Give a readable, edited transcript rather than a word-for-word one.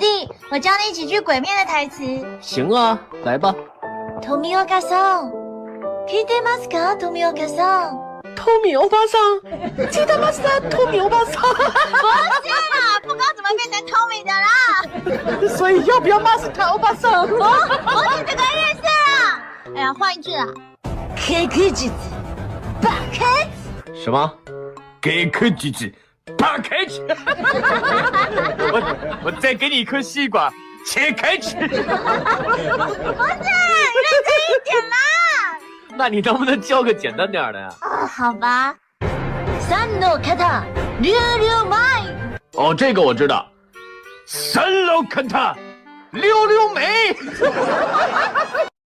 弟，我教你几句鬼面的台词。行啊，来吧。富岡さん、聞いてますか？富岡さん。透明欧巴桑，记得吗？是透明欧巴桑。不是啦，不知道怎么变成透明的啦。所以要不要马斯卡欧巴桑？不是这个意思啦。哎呀，换一句啦。给克子，把开。什么？给克橘子，扒开吃。我再给你一颗西瓜，切开吃。不是，认真一点啦。那你能不能教个简单点的呀？好吧。三の肩，溜溜麦。哦，这个我知道。三楼看他，溜溜梅。